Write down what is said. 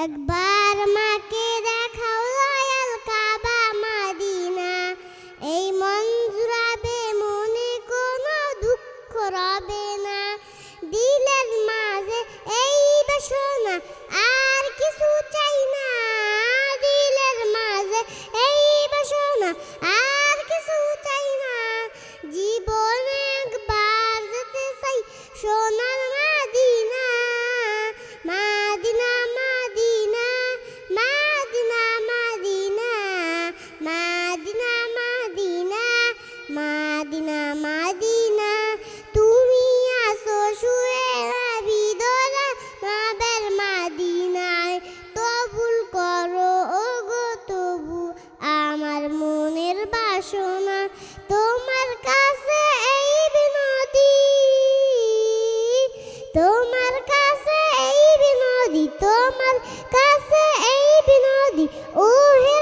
একবার মাকে দেখাও দয়াল কাবা মদিনা, এই মন জুড়াবে মনে কোনো দুঃখ রবে না। দিলের মাঝে এই বাসনা আর কিছু চাই না, দিলের মাঝে এই বাসনা আর কিছু চাই না। জীবনে একবার যেতে চাই সোনার Medina, Medina Medina Medina Medina Medina Medina Medina Medina. তুমি আসো শুয়ে বিদরা নবের মদিনায়, কবুল করো ওগো তবু আমার মনের বাসনা। তোমার কাছে এই বিনতি, তোমার কাছে এই বিনতি, তোমার কাছে এই বিনতি, ও হে